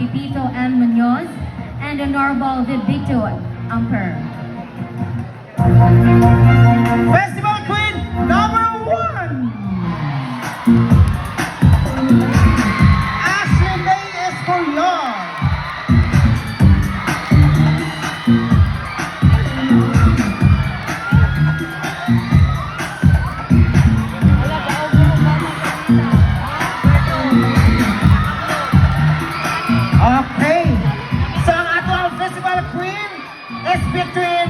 Pipito M. Munoz, and Honorable Vivito Amper. Festival Queen number 1. Ashley May Escorial. Okay. So ang atong Festival Queen is between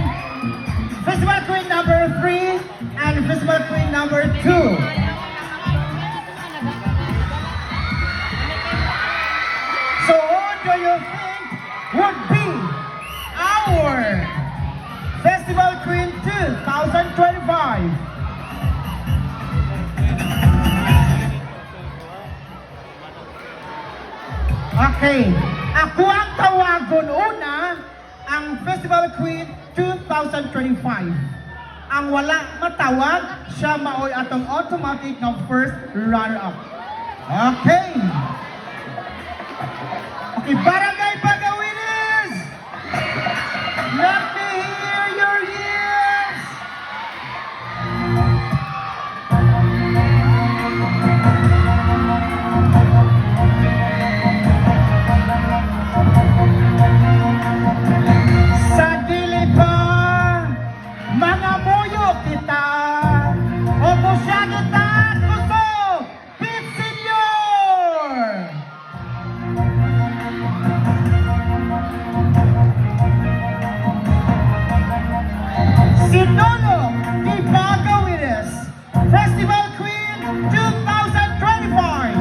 Festival Queen number 3 and Festival Queen number 2. So who do you think would be our Festival Queen 2025? Okay, ako ang tawagon una ang Festival Queen 2025. Ang wala matawag, siya maoy atong automatic na first runner-up. Okay. Okay, Barangay Pagawinis! Let me hear your yes! Sa dili pa, mga muyo kita, o kusya kita at gusto, Pit Senior! Sinolo di Pagawinis, Festival Queen 2025.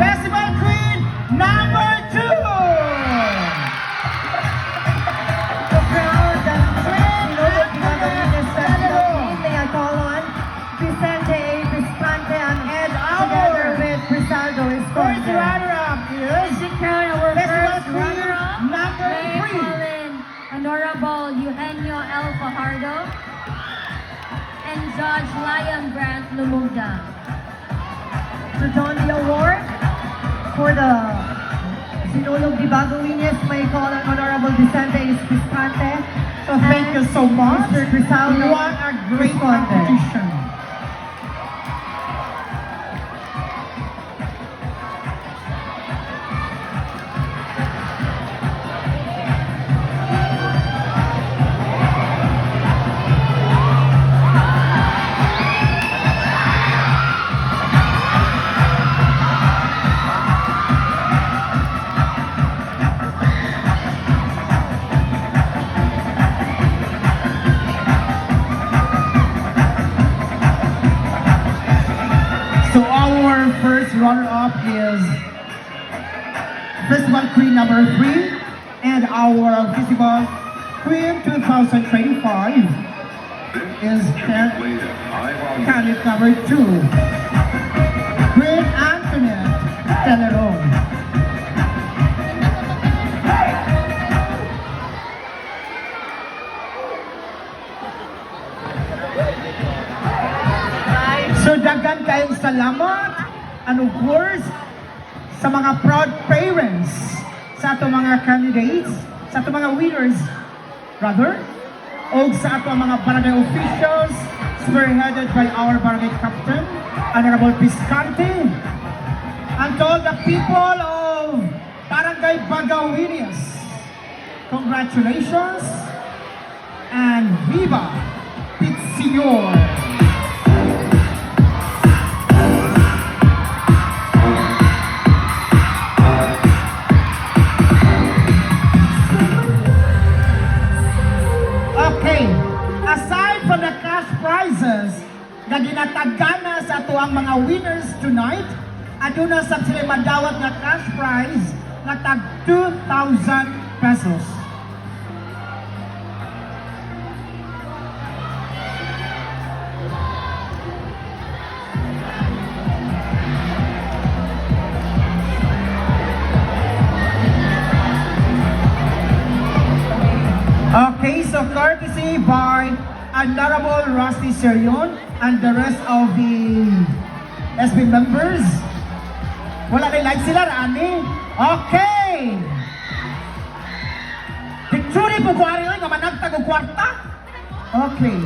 Festival Queen number 2. To crown the Sinulog Pagawinis Festival Queen, may I call on Vicente A. Viscante ang head together with Crisaldo First Esconde. runner-up is To crown our Festival first Queen runner-up, number may I 3. call in Honorable Eugenio L. Fajardo and Judge Lion Grant Lumugda. To don the award for the Sinulog di Pagawinis, may I call on Honorable Vicente A. Viscante. So thank you so much. Mr. Crisaldo What a great Esconde. competition. So our first runner-up is Festival Queen number 3 and our Festival Queen 2025 is candidate number 2, Queen Antoinette Teleron. So dagan kayong salamat and of course sa mga proud parents, sa ato mga candidates, sa ato mga winners, rather, o sa ato mga barangay officials spearheaded by our barangay captain, Honorable Viscante, and to all the people of Barangay Pagawinis. Congratulations and Viva Pit Senior! Okay, aside from the cash prizes na ginatagana sa ato ang mga winners tonight, aduna sa sila madawat nga cash prize na tag 2,000 pesos. Okay, so courtesy by Honorable Rusty Serion and the rest of the SB members? Wala na like sila, Rani? Okay! Picture po ko ari nga managtag og kwarta? Okay.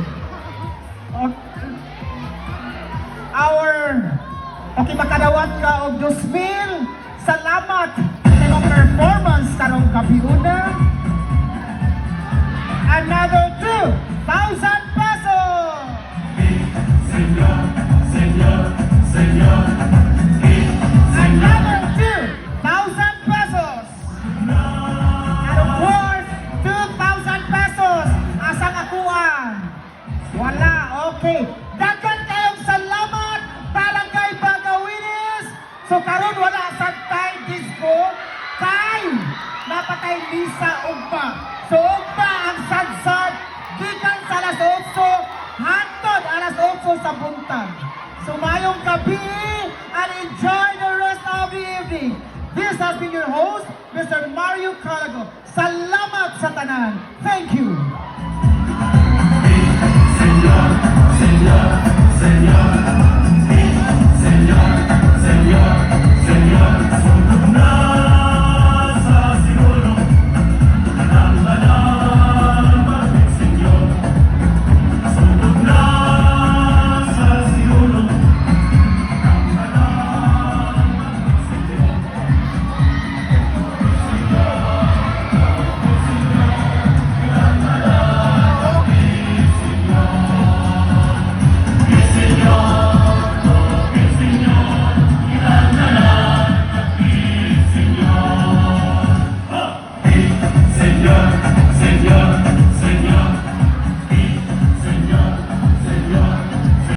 Okay, makadawat ka og 2,000. Salamat sa imong performance karong gabi una. Another 2,000 pesos! Another 2,000 pesos! And of course, 2,000 pesos! Asang akuan? Wala, okay. Dagan kayong salamat! Barangay Bagawinis! So karon wala sa time disco kay napatay Lisa Ugpa. So Ugpa ang sadsad gikan sa alas 8 hangtod alas 8 sa buntag. So mayong gabi and enjoy the rest of the evening. This has been your host, Mr. Mario Calago. Salamat sa tanan. Thank you. Senor,